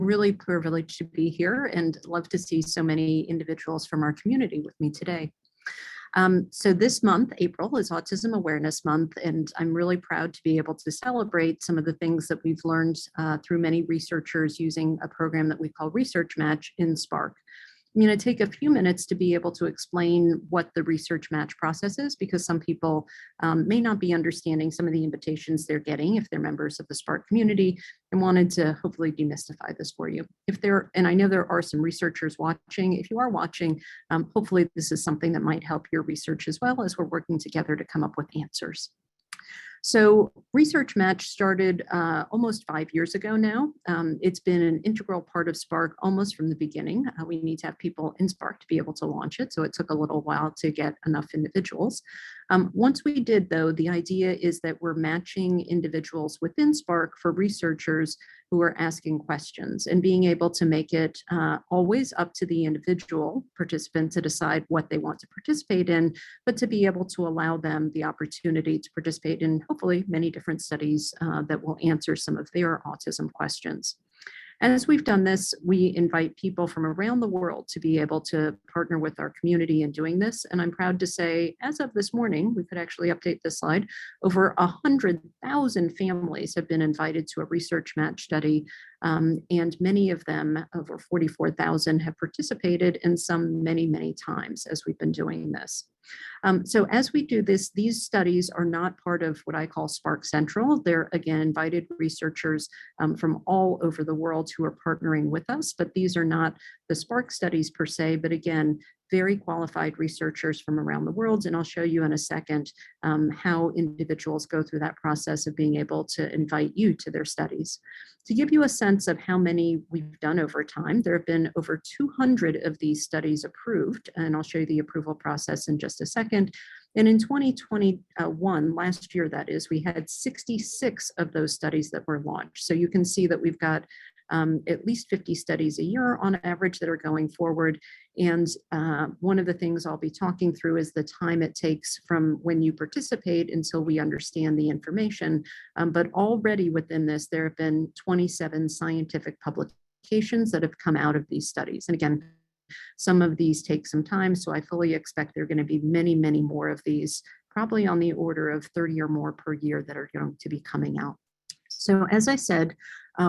really privileged to be here and love to see so many individuals from our community with me today. So this month, April, is Autism Awareness Month, and I'm really proud to be able to celebrate some of the things that we've learned through many researchers using a program that we call Research Match in Spark. I'm going to take a few minutes to be able to explain what the research match process is, because some people may not be understanding some of the invitations they're getting if they're members of the Spark community, and wanted to hopefully demystify this for you. And I know there are some researchers watching. If you are watching, hopefully this is something that might help your research as well, as we're working together to come up with answers. So Research Match started almost 5 years ago now. It's been an integral part of Spark almost from the beginning. We need to have people in Spark to be able to launch it, so it took a little while to get enough individuals. Once we did, though, the idea is that we're matching individuals within Spark for researchers who are asking questions, and being able to make it always up to the individual participant to decide what they want to participate in, but to be able to allow them the opportunity to participate in hopefully many different studies that will answer some of their autism questions. As we've done this, we invite people from around the world to be able to partner with our community in doing this. And I'm proud to say, as of this morning, we could actually update this slide, over 100,000 families have been invited to a research match study. And many of them, over 44,000, have participated, and some many, many times as we've been doing this. So as we do this, these studies are not part of what I call Spark Central. They're, again, invited researchers from all over the world who are partnering with us, but these are not the Spark studies per se, but again, very qualified researchers from around the world. And I'll show you in a second how individuals go through that process of being able to invite you to their studies. To give you a sense of how many we've done over time, there have been over 200 of these studies approved, and I'll show you the approval process in just a second. And in 2021, last year that is, we had 66 of those studies that were launched. So you can see that we've got at least 50 studies a year on average that are going forward. And one of the things I'll be talking through is the time it takes from when you participate until we understand the information. But already within this, there have been 27 scientific publications that have come out of these studies. And again, some of these take some time, so I fully expect there are going to be many, many more of these, probably on the order of 30 or more per year that are going to be coming out. So as I said,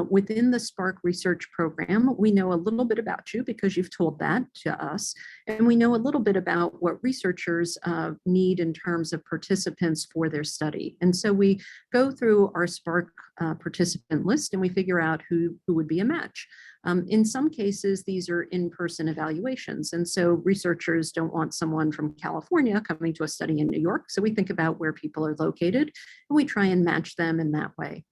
within the Spark Research Program, we know a little bit about you because you've told that to us, and we know a little bit about what researchers need in terms of participants for their study. And so we go through our Spark participant list and we figure out who would be a match. In some cases, these are in-person evaluations. And so researchers don't want someone from California coming to a study in New York. So we think about where people are located and we try and match them in that way.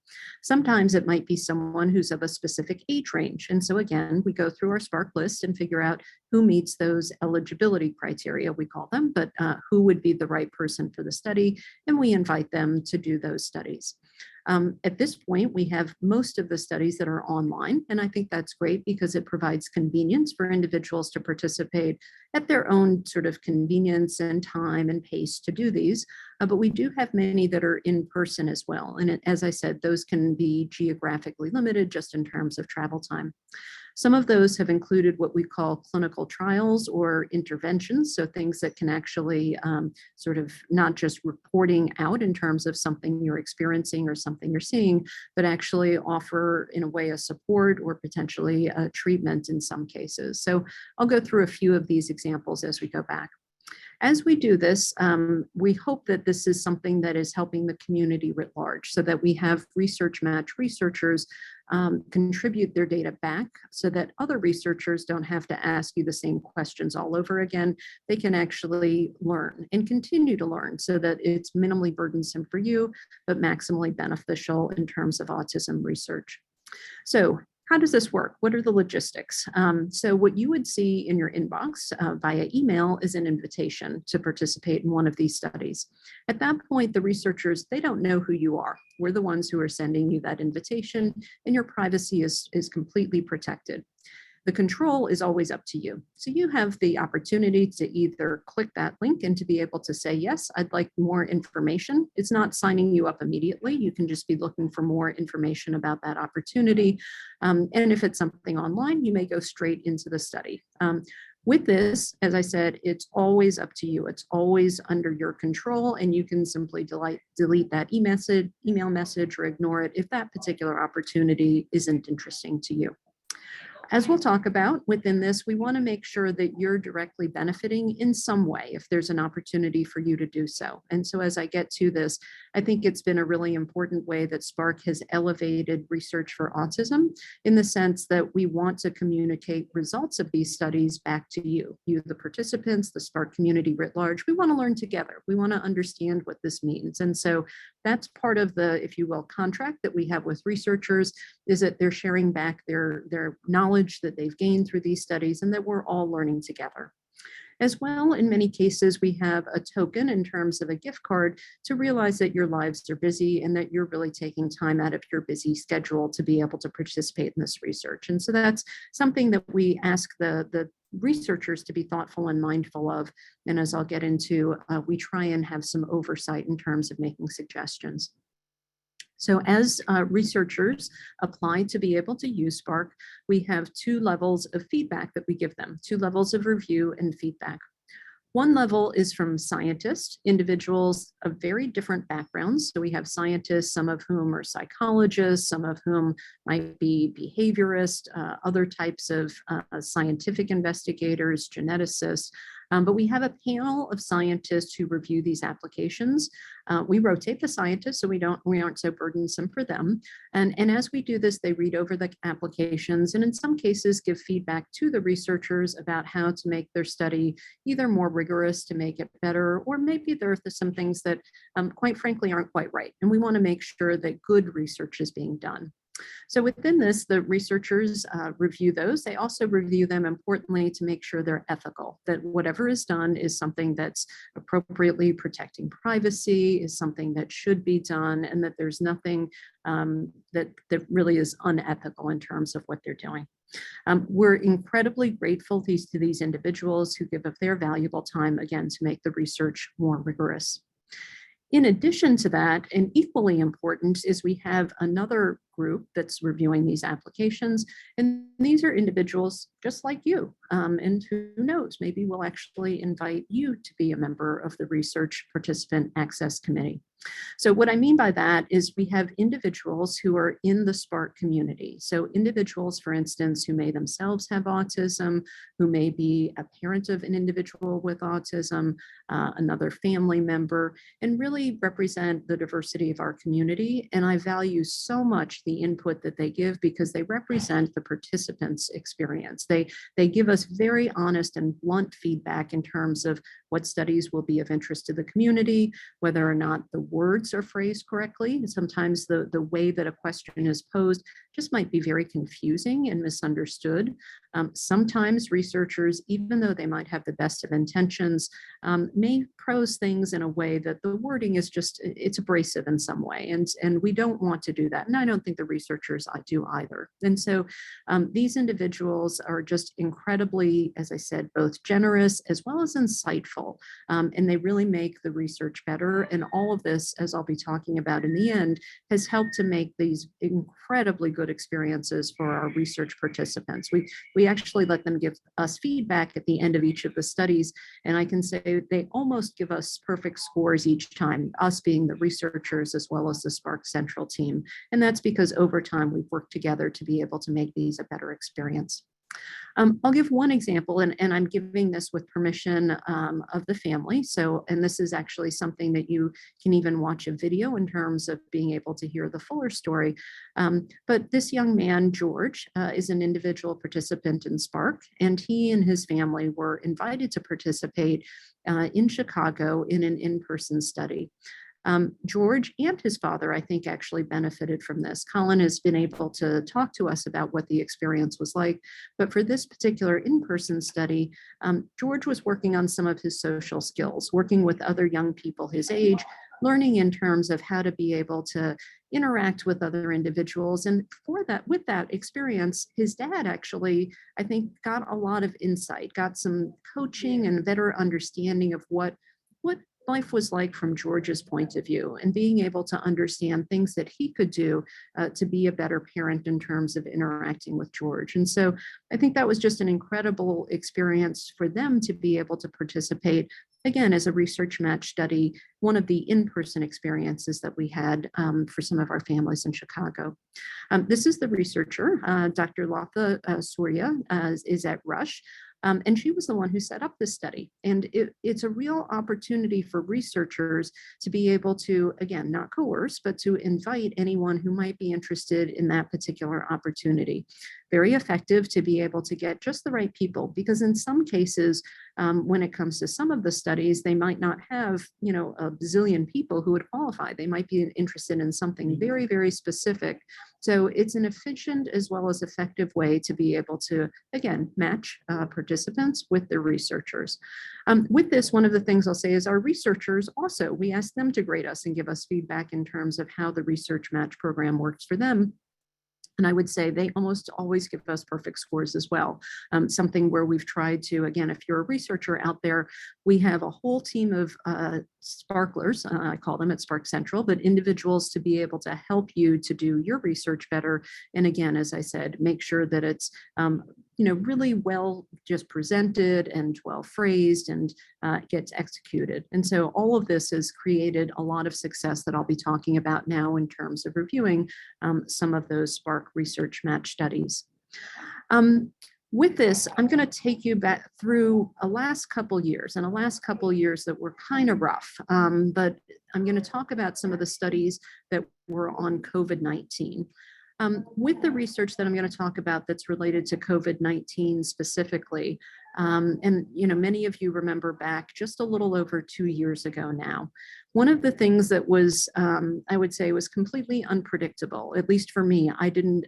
Sometimes it might be someone who's of a specific age range. And so again, we go through our Spark list and figure out who meets those eligibility criteria, we call them, but who would be the right person for the study. And we invite them to do those studies. At this point, we have most of the studies that are online, and I think that's great because it provides convenience for individuals to participate at their own sort of convenience and time and pace to do these. But we do have many that are in person as well. And as I said, those can be geographically limited just in terms of travel time. Some of those have included what we call clinical trials or interventions, so things that can actually sort of not just reporting out in terms of something you're experiencing or something you're seeing, but actually offer in a way a support or potentially a treatment in some cases. So I'll go through a few of these examples as we go back. As we do this, we hope that this is something that is helping the community writ large, so that we have Research Match researchers contribute their data back so that other researchers don't have to ask you the same questions all over again. They can actually learn and continue to learn so that it's minimally burdensome for you, but maximally beneficial in terms of autism research. So how does this work? What are the logistics? So what you would see in your inbox via email is an invitation to participate in one of these studies. At that point, the researchers, they don't know who you are. We're the ones who are sending you that invitation, and your privacy is completely protected. The control is always up to you. So you have the opportunity to either click that link and to be able to say, yes, I'd like more information. It's not signing you up immediately. You can just be looking for more information about that opportunity. And if it's something online, you may go straight into the study. With this, as I said, it's always up to you. It's always under your control, and you can simply delete that email message or ignore it if that particular opportunity isn't interesting to you. As we'll talk about within this, we want to make sure that you're directly benefiting in some way if there's an opportunity for you to do so. And so as I get to this, I think it's been a really important way that Spark has elevated research for autism in the sense that we want to communicate results of these studies back to you, the participants, the Spark community writ large. We want to learn together. We want to understand what this means. And so that's part of the, if you will, contract that we have with researchers, is that they're sharing back their knowledge that they've gained through these studies and that we're all learning together. As well, in many cases, we have a token in terms of a gift card to realize that your lives are busy and that you're really taking time out of your busy schedule to be able to participate in this research. And so that's something that we ask the researchers to be thoughtful and mindful of. And as I'll get into, we try and have some oversight in terms of making suggestions. So as researchers apply to be able to use Spark, we have two levels of feedback that we give them, two levels of review and feedback. One level is from scientists, individuals of very different backgrounds. So we have scientists, some of whom are psychologists, some of whom might be behaviorists, other types of scientific investigators, geneticists. But we have a panel of scientists who review these applications. We rotate the scientists so we aren't so burdensome for them. And as we do this, they read over the applications and in some cases give feedback to the researchers about how to make their study either more rigorous to make it better, or maybe there are some things that quite frankly aren't quite right. And we want to make sure that good research is being done. So within this, the researchers review those. They also review them importantly to make sure they're ethical, that whatever is done is something that's appropriately protecting privacy, is something that should be done, and that there's nothing that really is unethical in terms of what they're doing. We're incredibly grateful to these individuals who give up their valuable time, again, to make the research more rigorous. In addition to that, and equally important, is we have another group that's reviewing these applications, and these are individuals just like you. And who knows, maybe we'll actually invite you to be a member of the Research Participant Access Committee. So what I mean by that is we have individuals who are in the Spark community. So individuals, for instance, who may themselves have autism, who may be a parent of an individual with autism, another family member, and really represent the diversity of our community. And I value so much the input that they give because they represent the participants' experience. They give us very honest and blunt feedback in terms of what studies will be of interest to the community, whether or not the words are phrased correctly. Sometimes the way that a question is posed just might be very confusing and misunderstood. Sometimes researchers, even though they might have the best of intentions, may prose things in a way that the wording is it's abrasive in some way. And we don't want to do that. And I don't think the researchers do either. And so these individuals are just incredibly, as I said, both generous as well as insightful. And they really make the research better. And all of this, as I'll be talking about in the end, has helped to make these incredibly good experiences for our research participants. We actually let them give us feedback at the end of each of the studies. And I can say they almost give us perfect scores each time, us being the researchers as well as the Spark Central team. And that's because over time we've worked together to be able to make these a better experience. I'll give one example, and I'm giving this with permission of the family. So, and this is actually something that you can even watch a video in terms of being able to hear the fuller story. But this young man, George, is an individual participant in Spark, and he and his family were invited to participate in Chicago in an in-person study. George and his father, I think, actually benefited from this. Colin has been able to talk to us about what the experience was like. But for this particular in-person study, George was working on some of his social skills, working with other young people his age, learning in terms of how to be able to interact with other individuals. And with that experience, his dad actually, I think, got a lot of insight, got some coaching and better understanding of what life was like from George's point of view, and being able to understand things that he could do to be a better parent in terms of interacting with George. And so I think that was just an incredible experience for them to be able to participate, again, as a research match study, one of the in-person experiences that we had for some of our families in Chicago. This is the researcher, Dr. Latha Surya, is at Rush. And she was the one who set up this study. And it's a real opportunity for researchers to be able to, again, not coerce, but to invite anyone who might be interested in that particular opportunity. Very effective to be able to get just the right people, because in some cases, when it comes to some of the studies, they might not have, a bazillion people who would qualify. They might be interested in something very, very specific. So it's an efficient as well as effective way to be able to, again, match participants with their researchers. With this, one of the things I'll say is our researchers also, we ask them to grade us and give us feedback in terms of how the research match program works for them. And I would say they almost always give us perfect scores as well. Something where we've tried to, again, if you're a researcher out there, we have a whole team of sparklers, I call them at Spark Central, but individuals to be able to help you to do your research better. And again, as I said, make sure that it's really well just presented and well phrased and gets executed. And so all of this has created a lot of success that I'll be talking about now in terms of reviewing some of those Spark research match studies. With this, I'm going to take you back through a last couple years that were kind of rough, but I'm going to talk about some of the studies that were on COVID-19. With the research that I'm going to talk about that's related to COVID-19 specifically, and many of you remember back just a little over 2 years ago now, one of the things that was, I would say, was completely unpredictable, at least for me. I didn't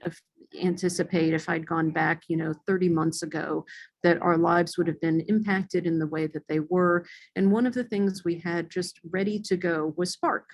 anticipate, if I'd gone back 30 months ago, that our lives would have been impacted in the way that they were. And one of the things we had just ready to go was Spark.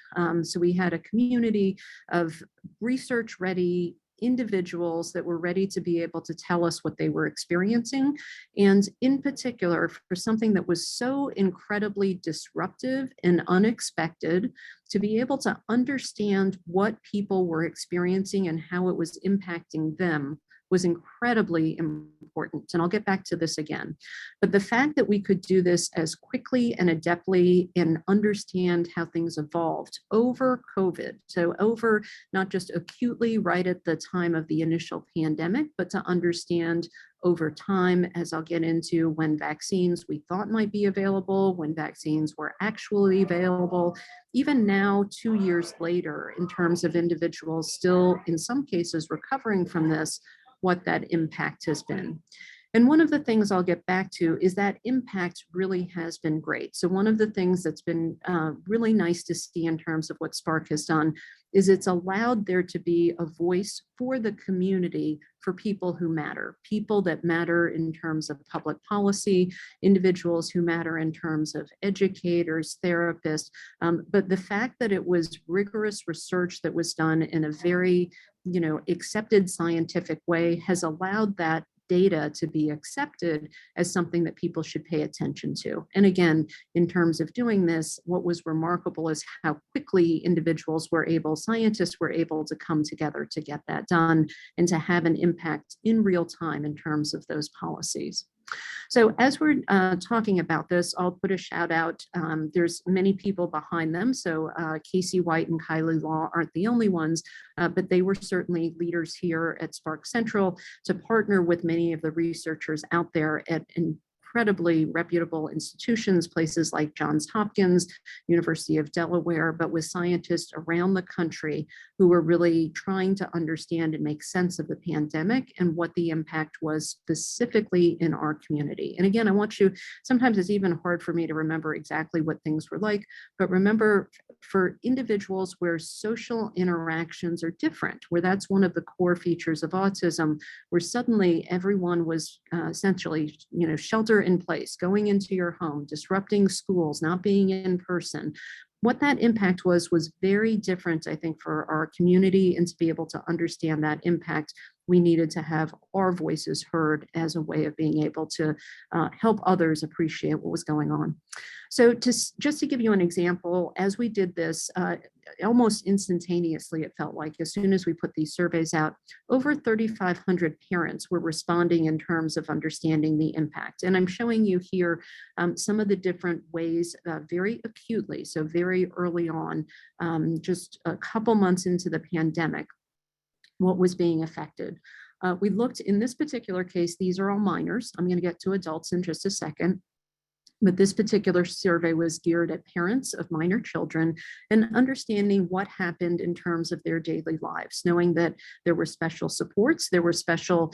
So we had a community of research ready individuals that were ready to be able to tell us what they were experiencing. And in particular, for something that was so incredibly disruptive and unexpected, to be able to understand what people were experiencing and how it was impacting them was incredibly important. And I'll get back to this again. But the fact that we could do this as quickly and adeptly and understand how things evolved over COVID, so over not just acutely right at the time of the initial pandemic, but to understand over time, as I'll get into, when vaccines we thought might be available, when vaccines were actually available, even now, 2 years later, in terms of individuals still, in some cases, recovering from this, what that impact has been. And one of the things I'll get back to is that impact really has been great. So one of the things that's been really nice to see in terms of what Spark has done is it's allowed there to be a voice for the community, for people who matter, people that matter in terms of public policy, individuals who matter in terms of educators, therapists. But the fact that it was rigorous research that was done in a very, accepted scientific way has allowed that data to be accepted as something that people should pay attention to. And again, in terms of doing this, what was remarkable is how quickly scientists were able to come together to get that done and to have an impact in real time in terms of those policies. So as we're talking about this, I'll put a shout out. There's many people behind them. So Casey White and Kylie Law aren't the only ones, but they were certainly leaders here at Spark Central to partner with many of the researchers out there at incredibly reputable institutions, places like Johns Hopkins, University of Delaware, but with scientists around the country who were really trying to understand and make sense of the pandemic and what the impact was specifically in our community. And again, sometimes it's even hard for me to remember exactly what things were like, but remember, for individuals where social interactions are different, where that's one of the core features of autism, where suddenly everyone was essentially, shelter in place, going into your home, disrupting schools, not being in person, what that impact was very different, I think, for our community. And to be able to understand that impact, we needed to have our voices heard as a way of being able to help others appreciate what was going on. So just to give you an example, as we did this, almost instantaneously, it felt like, as soon as we put these surveys out, over 3,500 parents were responding in terms of understanding the impact. And I'm showing you here some of the different ways, very acutely, so very early on, just a couple months into the pandemic, what was being affected. We looked, in this particular case, these are all minors. I'm going to get to adults in just a second. But this particular survey was geared at parents of minor children and understanding what happened in terms of their daily lives, knowing that there were special supports, there were special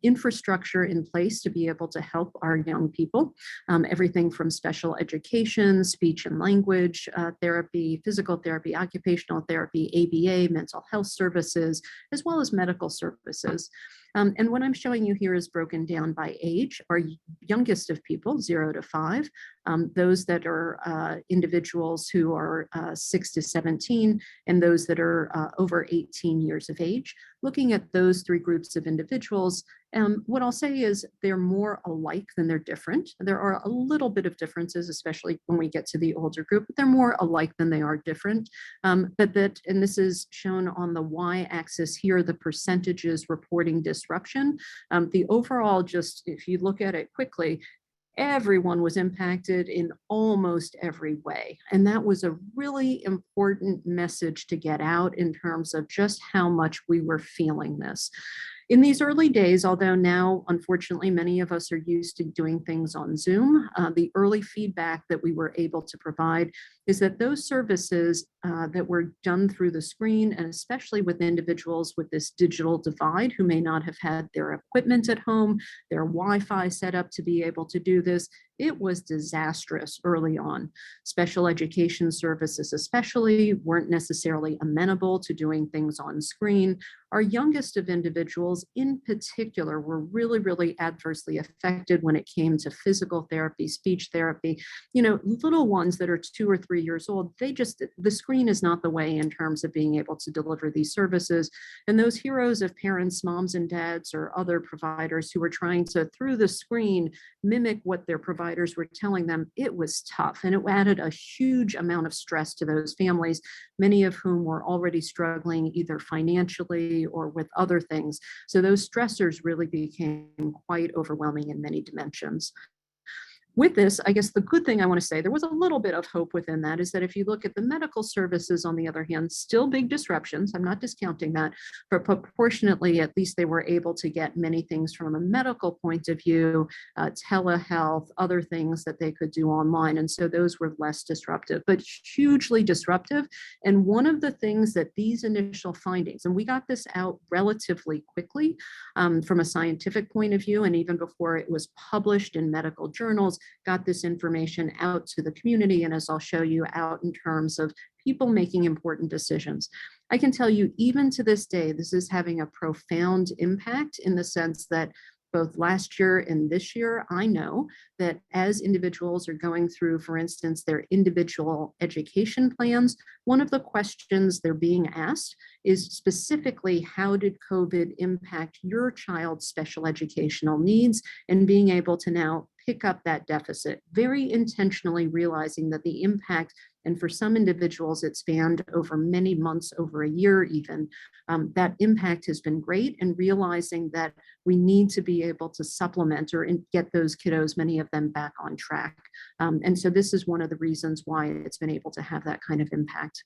infrastructure in place to be able to help our young people, everything from special education, speech and language therapy, physical therapy, occupational therapy, ABA, mental health services, as well as medical services. And what I'm showing you here is broken down by age. Our youngest of people, 0 to 5, those that are individuals who are 6 to 17, and those that are over 18 years of age. Looking at those three groups of individuals, what I'll say is they're more alike than they're different. There are a little bit of differences, especially when we get to the older group, but they're more alike than they are different. And this is shown on the y-axis here, the percentages reporting disruption. The overall, just if you look at it quickly, everyone was impacted in almost every way. And that was a really important message to get out in terms of just how much we were feeling this. In these early days, although now, unfortunately, many of us are used to doing things on Zoom, the early feedback that we were able to provide is that those services that were done through the screen, and especially with individuals with this digital divide who may not have had their equipment at home, their Wi-Fi set up to be able to do this, it was disastrous early on. Special education services especially weren't necessarily amenable to doing things on screen. Our youngest of individuals in particular were really, really adversely affected when it came to physical therapy, speech therapy. You know, little ones that are 2 or 3 years old, the screen is not the way in terms of being able to deliver these services. And those heroes of parents, moms and dads, or other providers who were trying to, through the screen, mimic what their providers were telling them, it was tough. And it added a huge amount of stress to those families, many of whom were already struggling either financially or with other things. So those stressors really became quite overwhelming in many dimensions. With this, I guess the good thing I want to say, there was a little bit of hope within that, is that if you look at the medical services, on the other hand, still big disruptions. I'm not discounting that, but proportionately, at least they were able to get many things from a medical point of view, telehealth, other things that they could do online. And so those were less disruptive, but hugely disruptive. And one of the things that these initial findings, and we got this out relatively quickly from a scientific point of view, and even before it was published in medical journals, got this information out to the community, and as I'll show you, out in terms of people making important decisions. I can tell you, even to this day, this is having a profound impact in the sense that both last year and this year, I know that as individuals are going through, for instance, their individual education plans, one of the questions they're being asked is specifically, how did COVID impact your child's special educational needs, and being able to now pick up that deficit, very intentionally realizing that the impact, and for some individuals, it spanned over many months, over a year even, that impact has been great, and realizing that we need to be able to supplement or get those kiddos, many of them, back on track. And so this is one of the reasons why it's been able to have that kind of impact.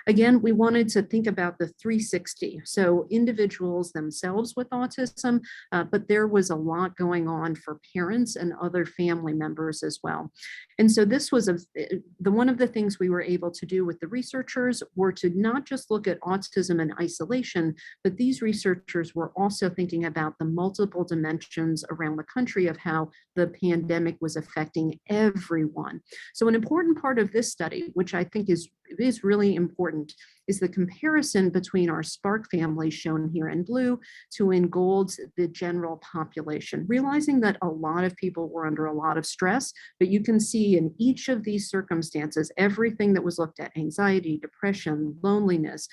Again, we wanted to think about the 360. So individuals themselves with autism, but there was a lot going on for parents and other family members as well. And so this was one of the things we were able to do with the researchers were to not just look at autism in isolation, but these researchers were also thinking about the multiple dimensions around the country of how the pandemic was affecting everyone. So an important part of this study, which I think is really important, is the comparison between our Spark family, shown here in blue, to in gold, the general population, realizing that a lot of people were under a lot of stress, but you can see in each of these circumstances, everything that was looked at, anxiety, depression, loneliness,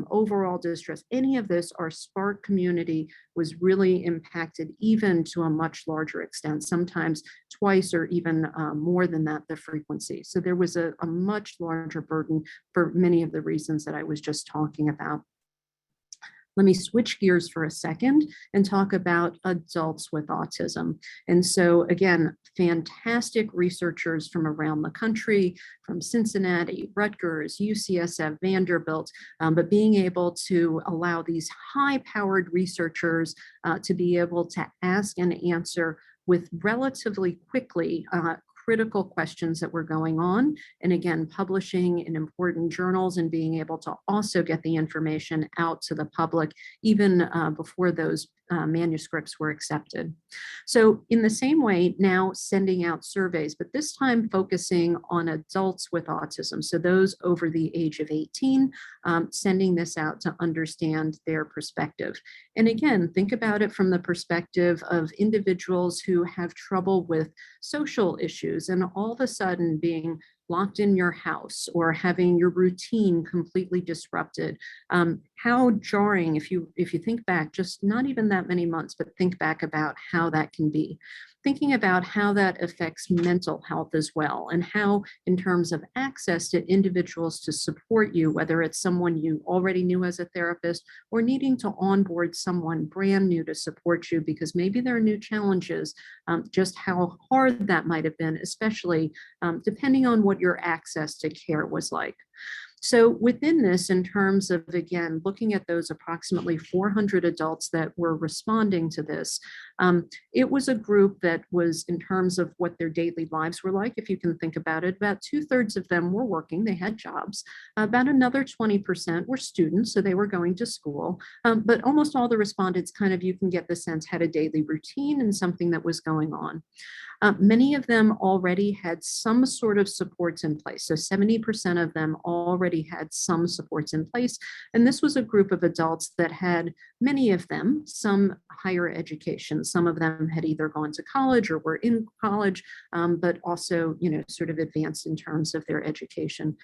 overall distress, any of this, our Spark community was really impacted, even to a much larger extent, sometimes twice or even more than that, the frequency. So there was a much larger burden for many of the reasons that I was just talking about. Let me switch gears for a second and talk about adults with autism. And so again, fantastic researchers from around the country, from Cincinnati, Rutgers, UCSF, Vanderbilt, but being able to allow these high-powered researchers to be able to ask and answer with relatively quickly critical questions that were going on. And again, publishing in important journals and being able to also get the information out to the public even before those manuscripts were accepted. So in the same way, now sending out surveys, but this time focusing on adults with autism. So those over the age of 18, sending this out to understand their perspective. And again, think about it from the perspective of individuals who have trouble with social issues and all of a sudden being locked in your house or having your routine completely disrupted. How jarring, if you think back, just not even that many months, but think back about how that can be. Thinking about how that affects mental health as well, and how in terms of access to individuals to support you, whether it's someone you already knew as a therapist or needing to onboard someone brand new to support you because maybe there are new challenges, just how hard that might have been, especially depending on what your access to care was like. So within this, in terms of, again, looking at those approximately 400 adults that were responding to this, it was a group that was, in terms of what their daily lives were like, if you can think about it, about 2/3 of them were working, they had jobs. About another 20% were students, so they were going to school. But almost all the respondents kind of, you can get the sense, had a daily routine and something that was going on. Many of them already had some sort of supports in place. So 70% of them already had some supports in place. And this was a group of adults that had, many of them, some higher education. Some of them had either gone to college or were in college, but also, sort of advanced in terms of their education.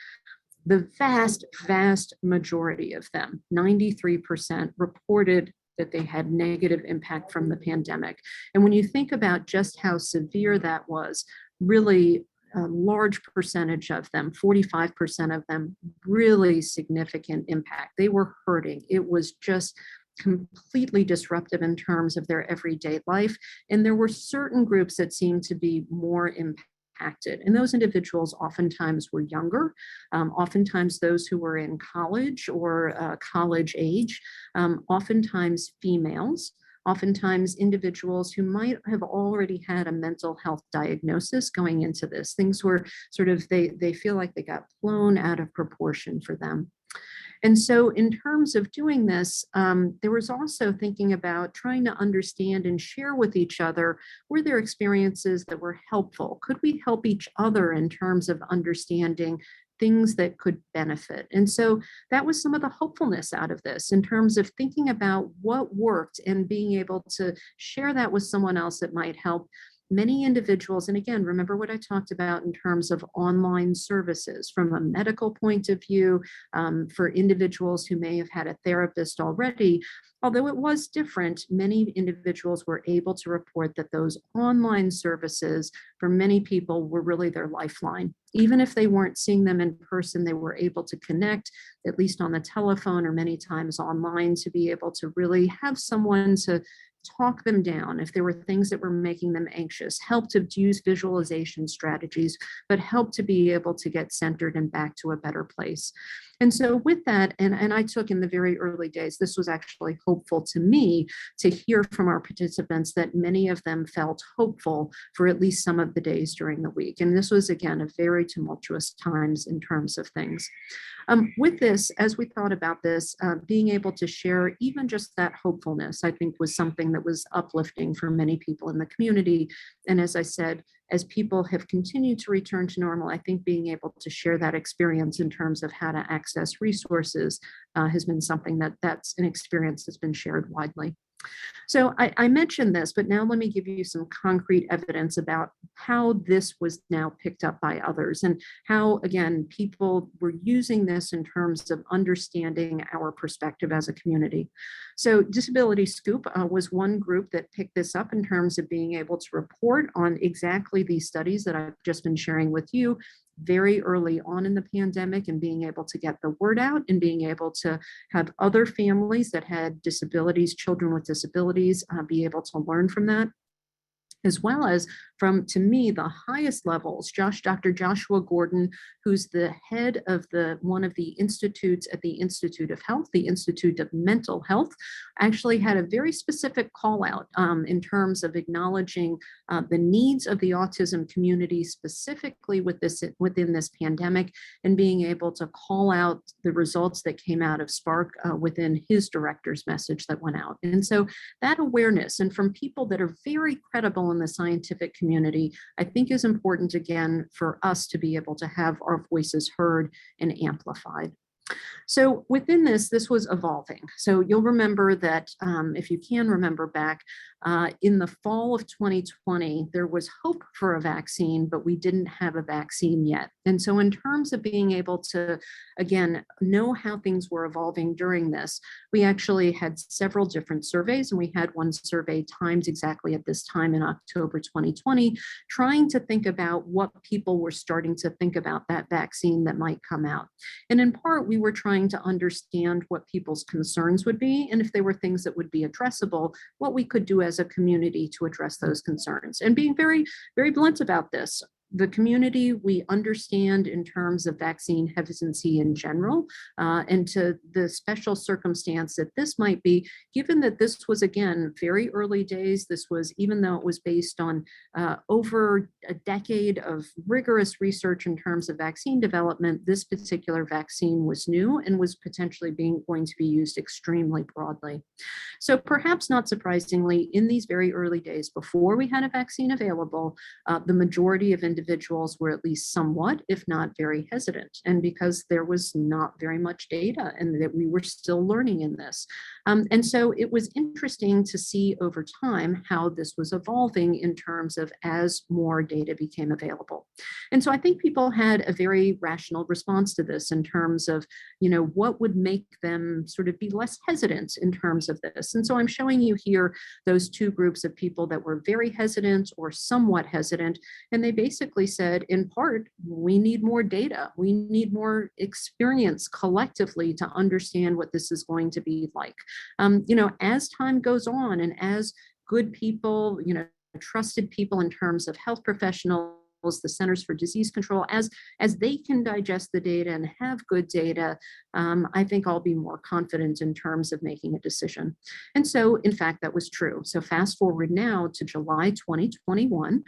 The vast, vast majority of them, 93%, reported that they had negative impact from the pandemic. And when you think about just how severe that was, really a large percentage of them, 45% of them, really significant impact. They were hurting. It was just completely disruptive in terms of their everyday life. And there were certain groups that seemed to be more impacted. And those individuals oftentimes were younger, oftentimes those who were in college or college age, oftentimes females, oftentimes individuals who might have already had a mental health diagnosis going into this. Things were sort of, they feel like they got blown out of proportion for them. And so in terms of doing this, there was also thinking about trying to understand and share with each other, were there experiences that were helpful? Could we help each other in terms of understanding things that could benefit? And so that was some of the hopefulness out of this, in terms of thinking about what worked and being able to share that with someone else that might help. Many individuals, and again, remember what I talked about in terms of online services from a medical point of view, for individuals who may have had a therapist already. Although it was different, many individuals were able to report that those online services for many people were really their lifeline. Even if they weren't seeing them in person, they were able to connect, at least on the telephone or many times online, to be able to really have someone to talk them down if there were things that were making them anxious, help to use visualization strategies, but help to be able to get centered and back to a better place. And so with that, and I took in the very early days, this was actually hopeful to me to hear from our participants that many of them felt hopeful for at least some of the days during the week. And this was, again, a very tumultuous times in terms of things. With this, as we thought about this, being able to share even just that hopefulness, I think was something that was uplifting for many people in the community. And as I said, as people have continued to return to normal, I think being able to share that experience in terms of how to access resources has been something that's an experience that's been shared widely. So I mentioned this, but now let me give you some concrete evidence about how this was now picked up by others and how, again, people were using this in terms of understanding our perspective as a community. So Disability Scoop was one group that picked this up in terms of being able to report on exactly these studies that I've just been sharing with you very early on in the pandemic, and being able to get the word out and being able to have other families that had disabilities, children with disabilities, be able to learn from that, as well as from, to me, the highest levels. Dr. Joshua Gordon, who's the head of one of the institutes at the Institute of Health, the Institute of Mental Health, actually had a very specific call out in terms of acknowledging the needs of the autism community, specifically within this pandemic, and being able to call out the results that came out of Spark within his director's message that went out. And so that awareness, and from people that are very credible in the scientific community, I think is important, again, for us to be able to have our voices heard and amplified. So within this was evolving. So you'll remember that if you can remember back in the fall of 2020, there was hope for a vaccine, but we didn't have a vaccine yet. And so in terms of being able to, again, know how things were evolving during this, we actually had several different surveys, and we had one survey timed exactly at this time in October 2020, trying to think about what people were starting to think about that vaccine that might come out. And in part, we were trying to understand what people's concerns would be, and if they were things that would be addressable, what we could do as a community to address those concerns. And being very, very blunt about this, the community we understand in terms of vaccine hesitancy in general, and to the special circumstance that this might be, given that this was, again, very early days. This was, even though it was based on over a decade of rigorous research in terms of vaccine development, this particular vaccine was new and was potentially going to be used extremely broadly. So perhaps not surprisingly, in these very early days before we had a vaccine available, the majority of individuals were at least somewhat, if not very hesitant, and because there was not very much data and that we were still learning in this. And so it was interesting to see over time how this was evolving in terms of as more data became available. And so I think people had a very rational response to this in terms of, what would make them sort of be less hesitant in terms of this. And so I'm showing you here those two groups of people that were very hesitant or somewhat hesitant. And they basically said, in part, we need more data. We need more experience collectively to understand what this is going to be like. As time goes on and as good people, trusted people in terms of health professionals, the Centers for Disease Control, as they can digest the data and have good data, I think I'll be more confident in terms of making a decision. And so, in fact, that was true. So fast forward now to July 2021,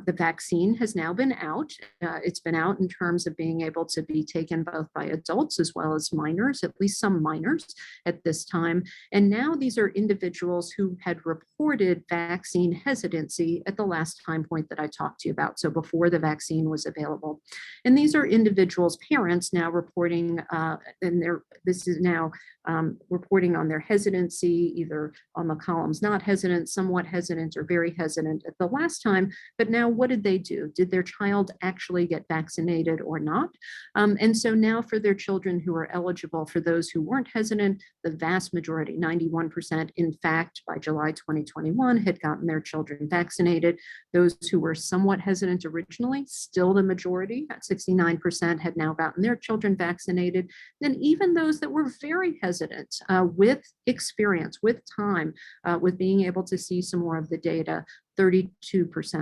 the vaccine has now been out. It's been out in terms of being able to be taken both by adults as well as minors, at least some minors at this time. And now these are individuals who had reported vaccine hesitancy at the last time point that I talked to you about, so before the vaccine was available. And these are individuals' parents now reporting, this is now reporting on their hesitancy, either on the columns not hesitant, somewhat hesitant, or very hesitant at the last time. But now what did they do? Did their child actually get vaccinated or not? And so now for their children who are eligible, for those who weren't hesitant, the vast majority, 91%, in fact, by July 2021, had gotten their children vaccinated. Those who were somewhat hesitant originally, still the majority, at 69%, had now gotten their children vaccinated. Then even those that were very hesitant, with experience, with time, with being able to see some more of the data, 32%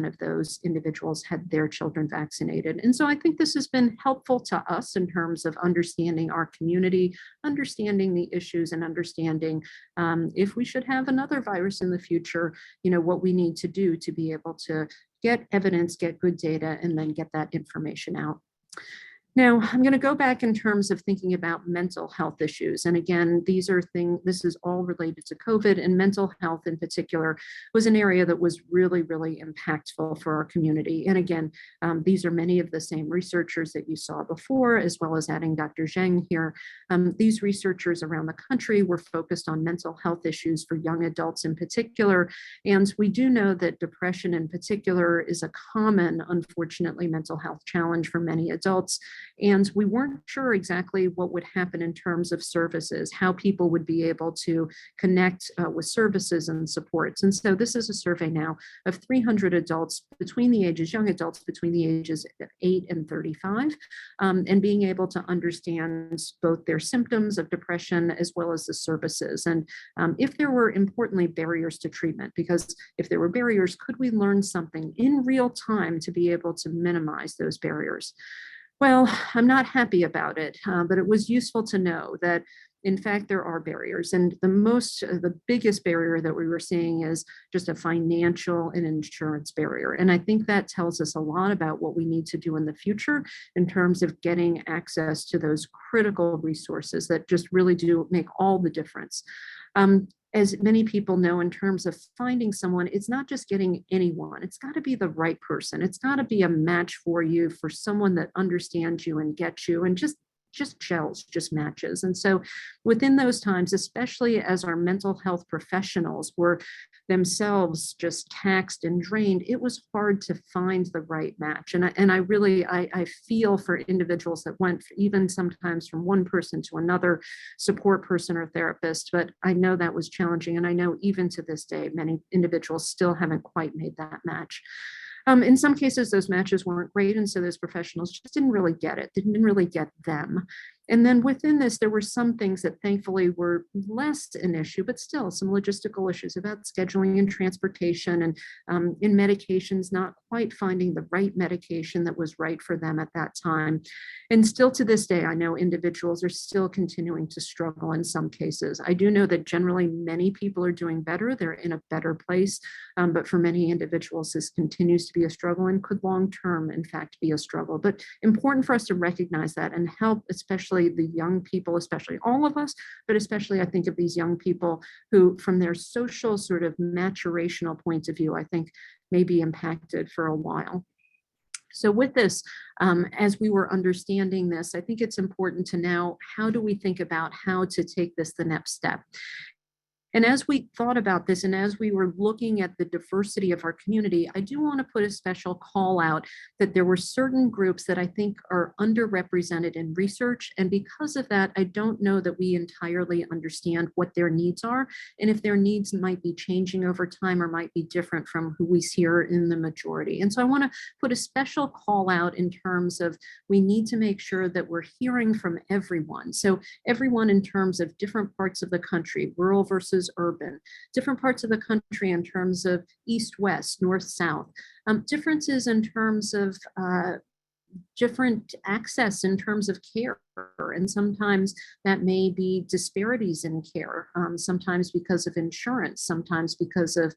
of those individuals had their children vaccinated. And so I think this has been helpful to us in terms of understanding our community, understanding the issues, and understanding if we should have another virus in the future, what we need to do to be able to get evidence, get good data, and then get that information out. Now, I'm going to go back in terms of thinking about mental health issues. And again, this is all related to COVID, and mental health in particular was an area that was really, really impactful for our community. And again, these are many of the same researchers that you saw before, as well as adding Dr. Zhang here. These researchers around the country were focused on mental health issues for young adults in particular. And we do know that depression in particular is a common, unfortunately, mental health challenge for many adults. And we weren't sure exactly what would happen in terms of services, how people would be able to connect with services and supports. And so this is a survey now of 300 adults young adults between the ages of 8 and 35, and being able to understand both their symptoms of depression as well as the services. And if there were, importantly, barriers to treatment, because if there were barriers, could we learn something in real time to be able to minimize those barriers? Well, I'm not happy about it, but it was useful to know that, in fact, there are barriers. And the biggest barrier that we were seeing is just a financial and insurance barrier. And I think that tells us a lot about what we need to do in the future in terms of getting access to those critical resources that just really do make all the difference. As many people know, in terms of finding someone, it's not just getting anyone. It's got to be the right person. It's got to be a match for you, for someone that understands you and gets you and just gels, just matches. And so within those times, especially as our mental health professionals were themselves just taxed and drained, it was hard to find the right match. And I feel for individuals that went even sometimes from one person to another support person or therapist, but I know that was challenging. And I know even to this day, many individuals still haven't quite made that match. In some cases, those matches weren't great, and so those professionals just didn't really get it, didn't really get them. And then within this, there were some things that thankfully were less an issue, but still some logistical issues about scheduling and transportation, and in medications, not quite finding the right medication that was right for them at that time. And still to this day, I know individuals are still continuing to struggle in some cases. I do know that generally many people are doing better, they're in a better place, but for many individuals, this continues to be a struggle and could long-term, in fact, be a struggle. But important for us to recognize that and help, especially the young people, especially all of us, but especially I think of these young people who, from their social sort of maturational point of view, I think may be impacted for a while. So with this, as we were understanding this, I think it's important to now, how do we think about how to take this the next step? And as we thought about this, and as we were looking at the diversity of our community, I do want to put a special call out that there were certain groups that I think are underrepresented in research. And because of that, I don't know that we entirely understand what their needs are, and if their needs might be changing over time or might be different from who we hear in the majority. And so I want to put a special call out in terms of, we need to make sure that we're hearing from everyone. So everyone in terms of different parts of the country, rural versus urban, different parts of the country in terms of east, west, north, south, differences in terms of different access in terms of care. And sometimes that may be disparities in care, sometimes because of insurance, sometimes because of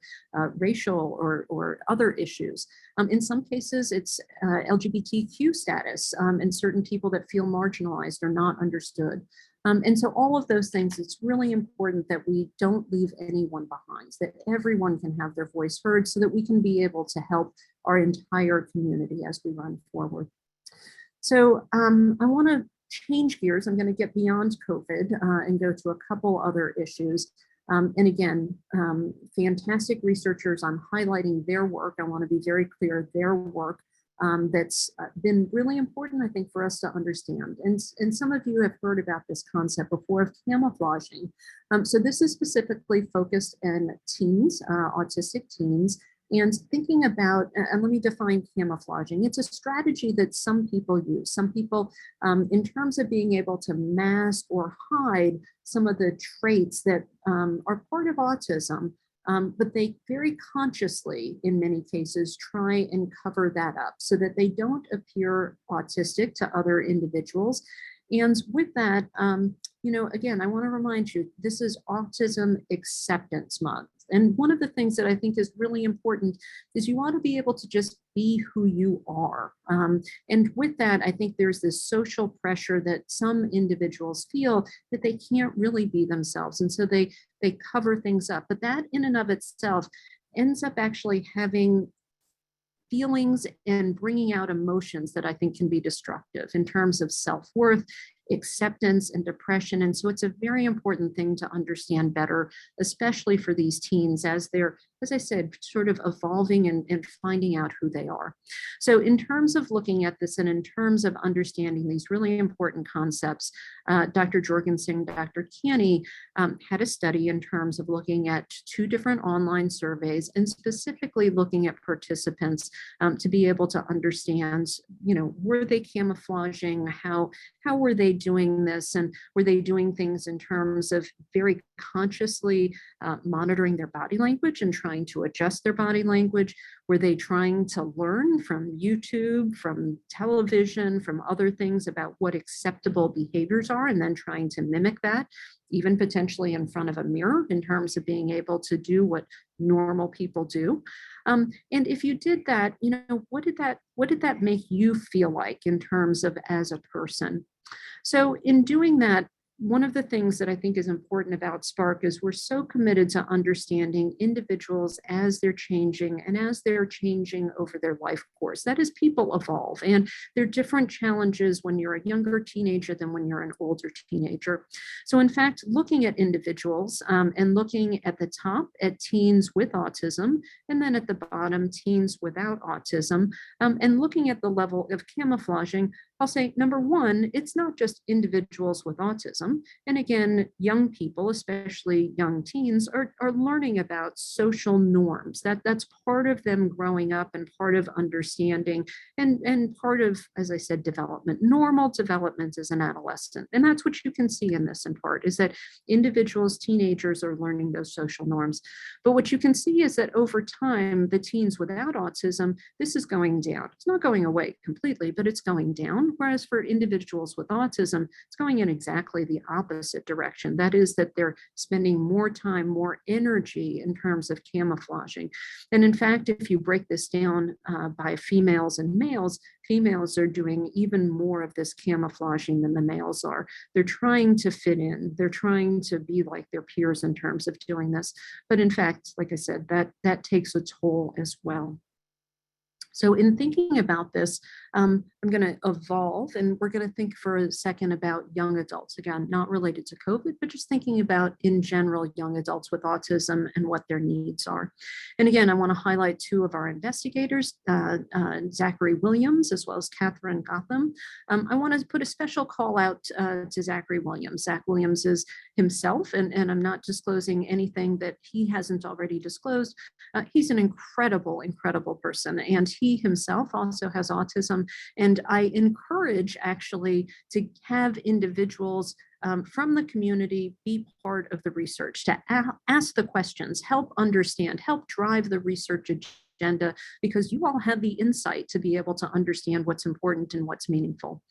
racial or other issues. In some cases, it's LGBTQ status and certain people that feel marginalized or not understood. And so all of those things, it's really important that we don't leave anyone behind, that everyone can have their voice heard so that we can be able to help our entire community as we run forward. So I want to change gears. I'm going to get beyond COVID and go to a couple other issues. And again, fantastic researchers, I'm highlighting their work. I want to be very clear, their work that's been really important, I think, for us to understand. And some of you have heard about this concept before of camouflaging. So this is specifically focused in teens, autistic teens, and thinking about, and let me define camouflaging. It's a strategy that some people use. Some people, in terms of being able to mask or hide some of the traits that are part of autism, but they very consciously, in many cases, try and cover that up so that they don't appear autistic to other individuals. And with that, again, I want to remind you, this is Autism Acceptance Month. And one of the things that I think is really important is you ought to be able to just be who you are. And with that, I think there's this social pressure that some individuals feel that they can't really be themselves. And so they cover things up. But that in and of itself ends up actually having feelings and bringing out emotions that I think can be destructive in terms of self-worth, acceptance, and depression. And so it's a very important thing to understand better, especially for these teens as they're, as I said, sort of evolving and finding out who they are. So in terms of looking at this and in terms of understanding these really important concepts, Dr. Jorgensen, Dr. Canny had a study in terms of looking at 2 different online surveys and specifically looking at participants to be able to understand, were they camouflaging? How were they doing this? And were they doing things in terms of very consciously monitoring their body language and trying to adjust their body language? Were they trying to learn from YouTube, from television, from other things about what acceptable behaviors are, and then trying to mimic that, even potentially in front of a mirror in terms of being able to do what normal people do? And if you did that, what did that make you feel like in terms of as a person? So in doing that, one of the things that I think is important about Spark is we're so committed to understanding individuals as they're changing and as they're changing over their life course. That is, people evolve and there are different challenges when you're a younger teenager than when you're an older teenager. So in fact, looking at individuals and looking at the top at teens with autism, and then at the bottom, teens without autism, and looking at the level of camouflaging, I'll say, number one, it's not just individuals with autism. And again, young people, especially young teens, are learning about social norms. That's part of them growing up and part of understanding and part of, as I said, development, normal development as an adolescent. And that's what you can see in this in part, is that individuals, teenagers are learning those social norms. But what you can see is that over time, the teens without autism, this is going down. It's not going away completely, but it's going down. Whereas for individuals with autism, it's going in exactly the opposite direction. That is, that they're spending more time, more energy in terms of camouflaging. And in fact, if you break this down by females and males, females are doing even more of this camouflaging than the males are. They're trying to fit in. They're trying to be like their peers in terms of doing this. But in fact, like I said, that takes a toll as well. So in thinking about this, I'm going to evolve and we're going to think for a second about young adults. Again, not related to COVID, but just thinking about in general young adults with autism and what their needs are. And again, I want to highlight 2 of our investigators, Zachary Williams, as well as Catherine Gotham. I want to put a special call out to Zachary Williams. Zach Williams is himself, and I'm not disclosing anything that he hasn't already disclosed. He's an incredible, incredible person. And he himself also has autism. And I encourage actually to have individuals from the community be part of the research, to ask the questions, help understand, help drive the research agenda, because you all have the insight to be able to understand what's important and what's meaningful.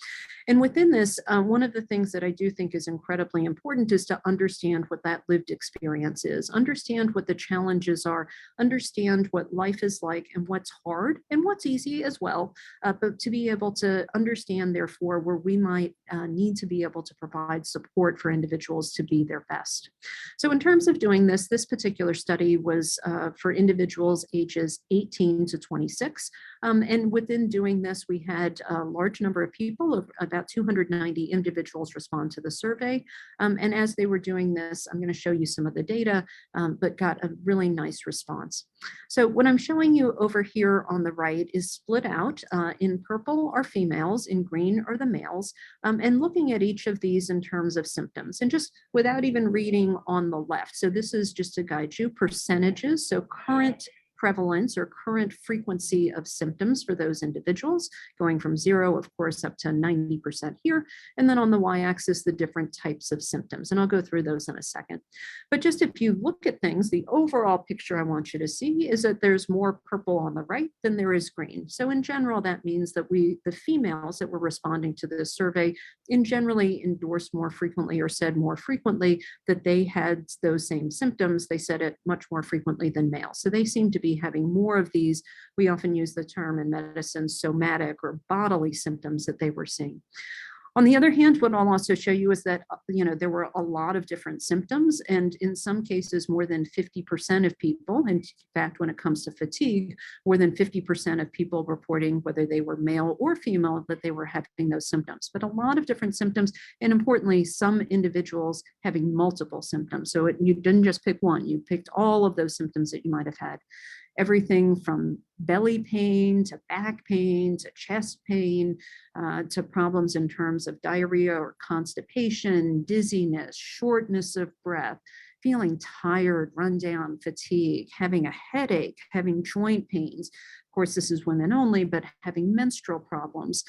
And within this, one of the things that I do think is incredibly important is to understand what that lived experience is, understand what the challenges are, understand what life is like and what's hard and what's easy as well, but to be able to understand, therefore, where we might need to be able to provide support for individuals to be their best. So in terms of doing this, this particular study was for individuals ages 18 to 26. And within doing this, we had a large number of people, about 290 individuals respond to the survey. And as they were doing this, I'm going to show you some of the data, but got a really nice response. So what I'm showing you over here on the right is split out. In purple are females, in green are the males, and looking at each of these in terms of symptoms, and just without even reading on the left. So this is just to guide you percentages. So current prevalence or current frequency of symptoms for those individuals, going from 0, of course, up to 90% here. And then on the y-axis, the different types of symptoms. And I'll go through those in a second. But just if you look at things, the overall picture I want you to see is that there's more purple on the right than there is green. So in general, that means that the females that were responding to this survey generally endorsed more frequently or said more frequently that they had those same symptoms. They said it much more frequently than males. So they seem to be having more of these, we often use the term in medicine, somatic or bodily symptoms that they were seeing. On the other hand, what I'll also show you is that, there were a lot of different symptoms, and in some cases, more than 50% of people, in fact, when it comes to fatigue, more than 50% of people reporting, whether they were male or female, that they were having those symptoms. But a lot of different symptoms, and importantly, some individuals having multiple symptoms. So you didn't just pick one, you picked all of those symptoms that you might have had. Everything from belly pain to back pain to chest pain to problems in terms of diarrhea or constipation, dizziness, shortness of breath, feeling tired, run down, fatigue, having a headache, having joint pains. Of course, this is women only, but having menstrual problems,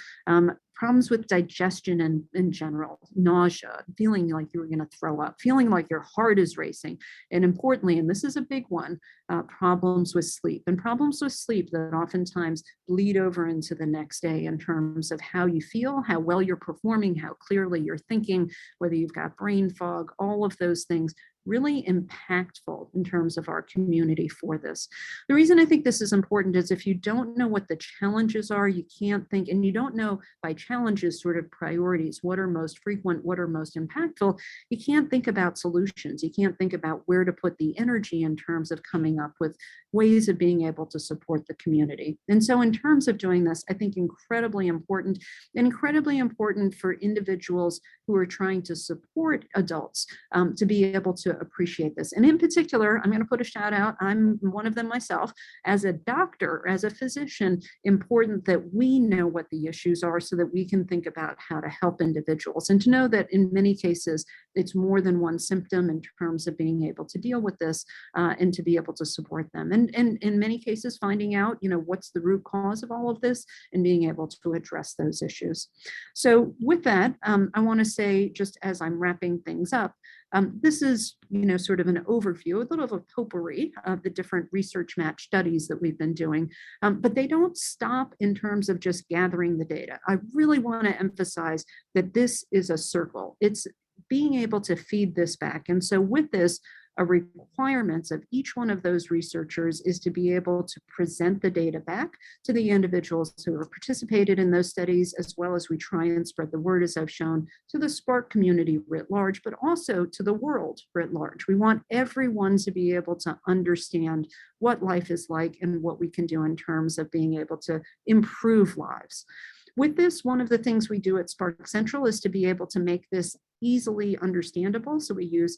problems with digestion in general, nausea, feeling like you were going to throw up, feeling like your heart is racing. And importantly, and this is a big one, problems with sleep. And problems with sleep that oftentimes bleed over into the next day in terms of how you feel, how well you're performing, how clearly you're thinking, whether you've got brain fog, all of those things really impactful in terms of our community for this. The reason I think this is important is if you don't know what the challenges are, you can't think, and you don't know by challenges sort of priorities, what are most frequent, what are most impactful, you can't think about solutions. You can't think about where to put the energy in terms of coming up with ways of being able to support the community. And so in terms of doing this, I think incredibly important for individuals who are trying to support adults to be able to appreciate this. And in particular, I'm going to put a shout out. I'm one of them myself. As a doctor, as a physician, important that we know what the issues are so that we can think about how to help individuals, and to know that in many cases, it's more than one symptom in terms of being able to deal with this and to be able to support them. And in many cases, finding out, what's the root cause of all of this and being able to address those issues. So with that, I want to say, just as I'm wrapping things up, this is, sort of an overview, a little of a potpourri of the different research match studies that we've been doing, but they don't stop in terms of just gathering the data. I really want to emphasize that this is a circle. It's being able to feed this back. And so with this, a requirement of each one of those researchers is to be able to present the data back to the individuals who have participated in those studies, as well as we try and spread the word, as I've shown, to the Spark community writ large, but also to the world writ large. We want everyone to be able to understand what life is like and what we can do in terms of being able to improve lives. With this, one of the things we do at Spark Central is to be able to make this easily understandable. So we use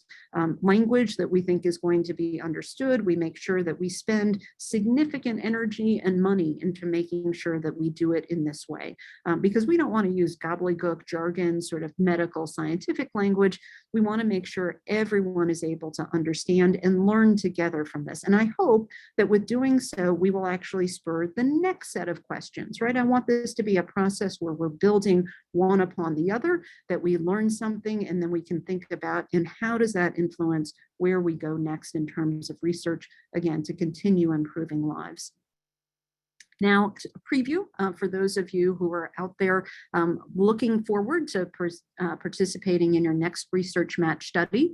language that we think is going to be understood. We make sure that we spend significant energy and money into making sure that we do it in this way, because we don't want to use gobbledygook jargon, sort of medical scientific language. We want to make sure everyone is able to understand and learn together from this. And I hope that with doing so, we will actually spur the next set of questions, right? I want this to be a process where we're building one upon the other, that we learn something and then we can think about, and how does that influence where we go next in terms of research, again, to continue improving lives. Now, a preview for those of you who are out there looking forward to participating in your next research match study.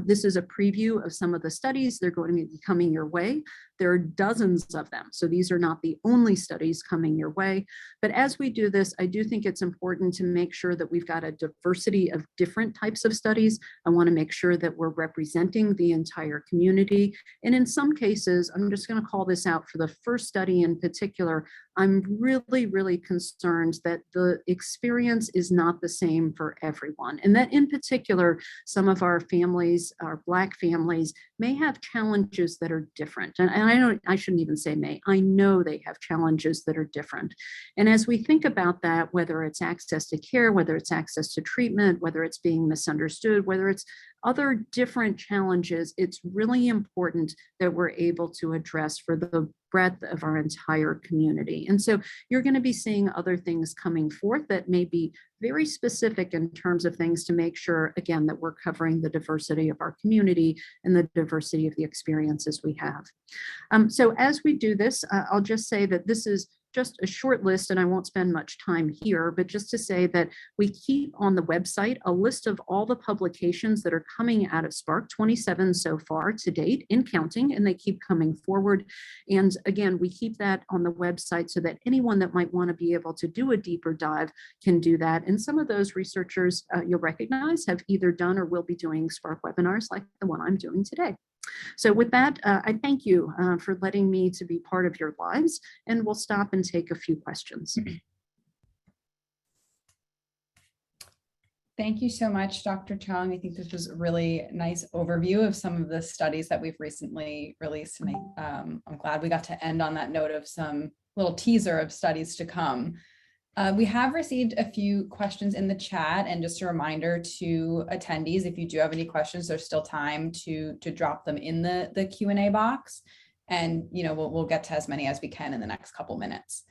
This is a preview of some of the studies that are going to be coming your way. There are dozens of them, so these are not the only studies coming your way. But as we do this, I do think it's important to make sure that we've got a diversity of different types of studies. I want to make sure that we're representing the entire community. And in some cases, I'm just going to call this out for the first study in particular, I'm really, really concerned that the experience is not the same for everyone. And that in particular, some of our families, our Black families, may have challenges that are different. And I shouldn't even say may, I know they have challenges that are different. And as we think about that, whether it's access to care, whether it's access to treatment, whether it's being misunderstood, whether it's other different challenges, it's really important that we're able to address for the breadth of our entire community. And so you're going to be seeing other things coming forth that may be very specific in terms of things to make sure, again, that we're covering the diversity of our community and the diversity of the experiences we have. So as we do this, I'll just say that this is just a short list, and I won't spend much time here, but just to say that we keep on the website a list of all the publications that are coming out of Spark, 27 so far to date, in counting, and they keep coming forward. And again, we keep that on the website so that anyone that might want to be able to do a deeper dive can do that. And some of those researchers you'll recognize have either done or will be doing Spark webinars like the one I'm doing today. So with that, I thank you for letting me to be part of your lives, and we'll stop and take a few questions. Thank you so much, Dr. Chung. I think this was a really nice overview of some of the studies that we've recently released. And I'm glad we got to end on that note of some little teaser of studies to come. We have received a few questions in the chat, and just a reminder to attendees, if you do have any questions, there's still time to drop them in the Q&A box, and we'll get to as many as we can in the next couple minutes.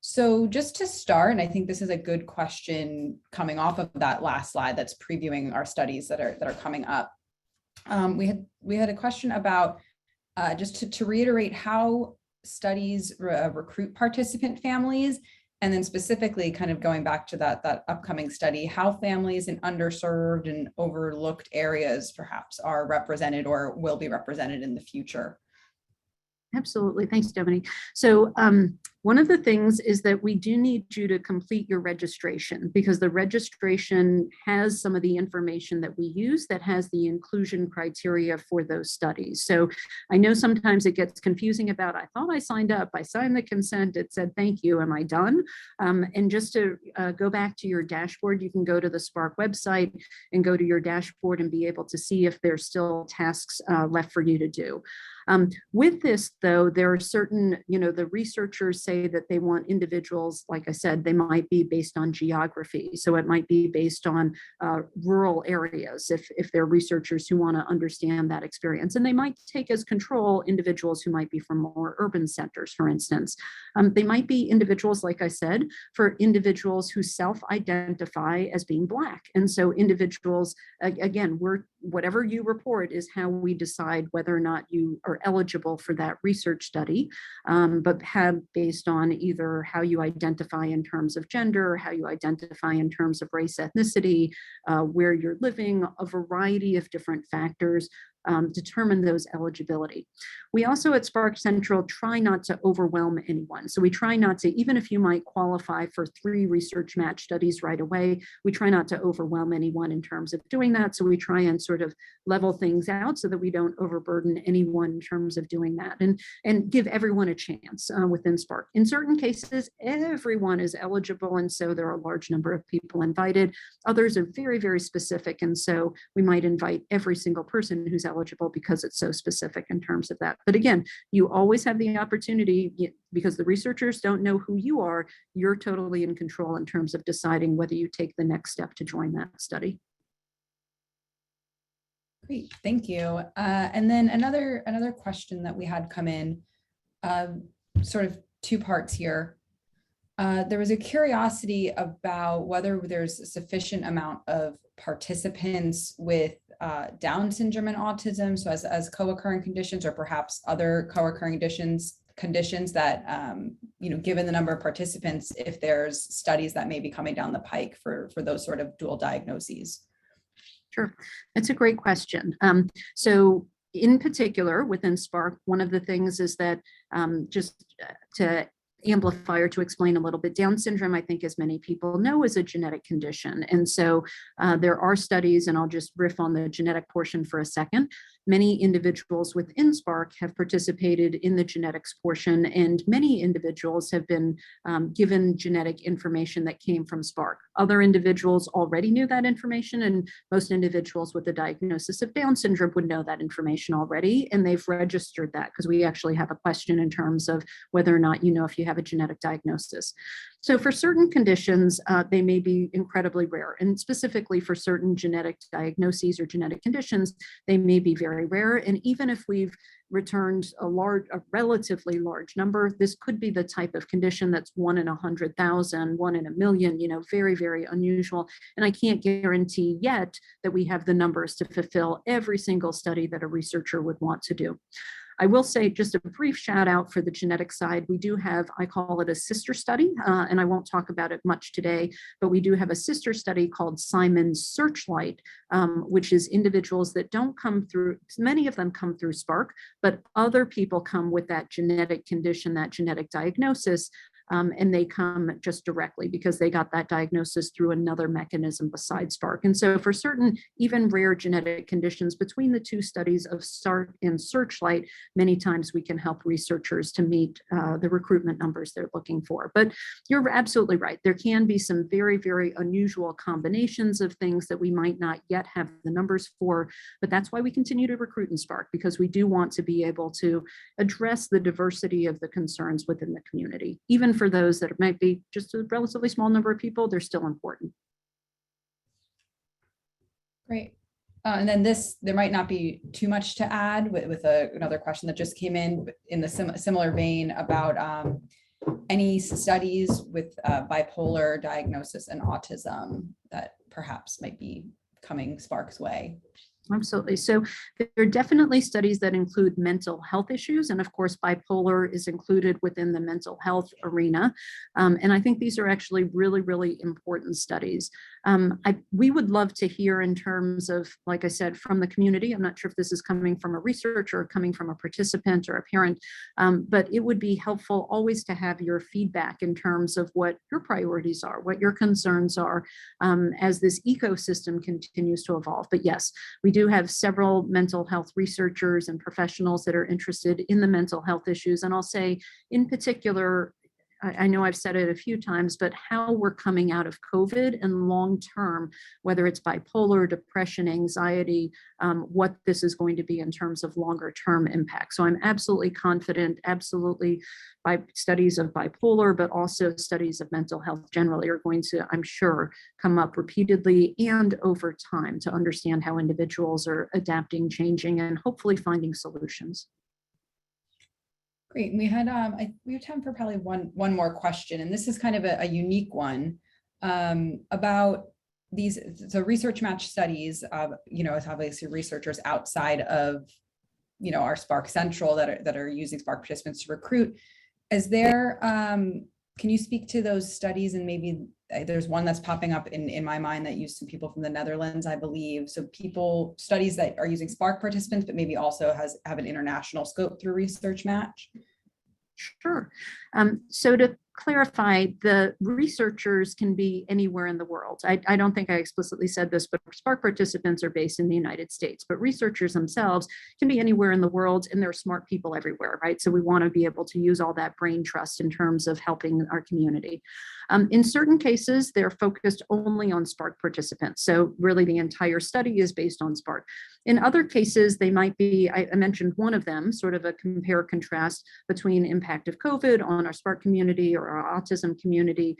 So just to start, and I think this is a good question coming off of that last slide that's previewing our studies that are coming up. We had a question about just to reiterate how studies recruit participant families. And then specifically kind of going back to that upcoming study, how families in underserved and overlooked areas perhaps are represented or will be represented in the future. Absolutely. Thanks, Stephanie. So one of the things is that we do need you to complete your registration, because the registration has some of the information that we use that has the inclusion criteria for those studies. So I know sometimes it gets confusing about, I thought I signed up, I signed the consent, it said, thank you, am I done? And just to go back to your dashboard, you can go to the Spark website and go to your dashboard and be able to see if there's still tasks left for you to do. With this, though, there are certain, the researchers say that they want individuals, like I said, they might be based on geography. So it might be based on rural areas if they're researchers who want to understand that experience. And they might take as control individuals who might be from more urban centers, for instance. They might be individuals, like I said, for individuals who self-identify as being Black. And so individuals, again, whatever you report is how we decide whether or not you are eligible for that research study, but have based on either how you identify in terms of gender, how you identify in terms of race, ethnicity, where you're living, a variety of different factors determine those eligibility. We also at Spark Central try not to overwhelm anyone. So we try not to, even if you might qualify for 3 research match studies right away, we try not to overwhelm anyone in terms of doing that. So we try and sort of level things out so that we don't overburden anyone in terms of doing that, and give everyone a chance within Spark. In certain cases, everyone is eligible, and so there are a large number of people invited. Others are very, very specific, and so we might invite every single person who's eligible because it's so specific in terms of that. But again, you always have the opportunity, because the researchers don't know who you are, you're totally in control in terms of deciding whether you take the next step to join that study. Great, thank you. And then another question that we had come in, sort of 2 parts here. There was a curiosity about whether there's a sufficient amount of participants with Down syndrome and autism, so as co-occurring conditions, or perhaps other co-occurring conditions that, given the number of participants, if there's studies that may be coming down the pike for those sort of dual diagnoses. Sure, that's a great question. So in particular, within Spark, one of the things is that just to amplify or to explain a little bit, Down syndrome, I think as many people know, is a genetic condition. And so there are studies, and I'll just riff on the genetic portion for a second. Many individuals within Spark have participated in the genetics portion, and many individuals have been given genetic information that came from Spark. Other individuals already knew that information, and most individuals with the diagnosis of Down syndrome would know that information already, and they've registered that, because we actually have a question in terms of whether or not you know if you have a genetic diagnosis. So for certain conditions, they may be incredibly rare, and specifically for certain genetic diagnoses or genetic conditions, they may be very rare. And even if we've returned a relatively large number, this could be the type of condition that's 1 in 100,000, 1 in a million, very, very unusual. And I can't guarantee yet that we have the numbers to fulfill every single study that a researcher would want to do. I will say just a brief shout out for the genetic side. We do have, I call it a sister study, and I won't talk about it much today, but we do have a sister study called Simon's Searchlight, which is individuals that don't come through, many of them come through Spark, but other people come with that genetic condition, that genetic diagnosis, and they come just directly because they got that diagnosis through another mechanism besides Spark. And so for certain, even rare genetic conditions, between the two studies of START and Searchlight, many times we can help researchers to meet the recruitment numbers they're looking for. But you're absolutely right. There can be some very, very unusual combinations of things that we might not yet have the numbers for, but that's why we continue to recruit in Spark, because we do want to be able to address the diversity of the concerns within the community. Even for those that might be just a relatively small number of people, they're still important. Great. And then there might not be too much to add with another question that just came in the similar vein about any studies with bipolar diagnosis and autism that perhaps might be coming Spark's way. Absolutely. So there are definitely studies that include mental health issues. And of course, bipolar is included within the mental health arena. And I think these are actually really, really important studies. We would love to hear in terms of, like I said, from the community. I'm not sure if this is coming from a researcher or coming from a participant or a parent, but it would be helpful always to have your feedback in terms of what your priorities are, what your concerns are as this ecosystem continues to evolve. But yes, we do have several mental health researchers and professionals that are interested in the mental health issues. And I'll say in particular, I know I've said it a few times, but how we're coming out of COVID and long-term, whether it's bipolar, depression, anxiety, what this is going to be in terms of longer-term impact. So I'm absolutely confident, absolutely, by studies of bipolar, but also studies of mental health generally are going to, I'm sure, come up repeatedly and over time to understand how individuals are adapting, changing, and hopefully finding solutions. Great. We have time for probably one more question, and this is kind of a unique one about these research match studies. It's obviously researchers outside of our Spark Central that are using Spark participants to recruit. Can you speak to those studies? And maybe there's one that's popping up in my mind that used some people from the Netherlands, I believe. So studies that are using Spark participants, but maybe also have an international scope through Research Match. Sure. So to clarify, the researchers can be anywhere in the world. I don't think I explicitly said this, but Spark participants are based in the United States, but researchers themselves can be anywhere in the world, and there are smart people everywhere, right? So we want to be able to use all that brain trust in terms of helping our community. In certain cases, they're focused only on Spark participants. So really the entire study is based on Spark. In other cases, they might be, I mentioned one of them, sort of a compare contrast between impact of COVID on our Spark community or our autism community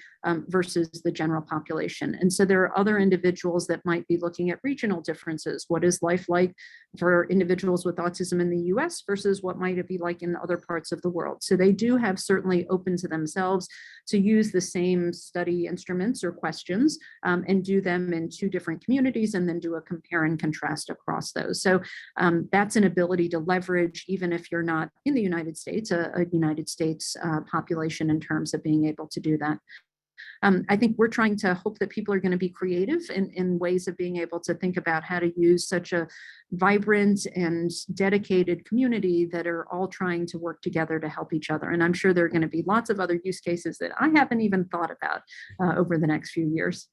versus the general population. And so there are other individuals that might be looking at regional differences. What is life like for individuals with autism in the US versus what might it be like in other parts of the world? So they do have certainly open to themselves to use the same study instruments or questions and do them in two different communities and then do a compare and contrast across those. So that's an ability to leverage, even if you're not in the United States, a United States population in terms of being able to do that. I think we're trying to hope that people are going to be creative in ways of being able to think about how to use such a vibrant and dedicated community that are all trying to work together to help each other. And I'm sure there are going to be lots of other use cases that I haven't even thought about over the next few years.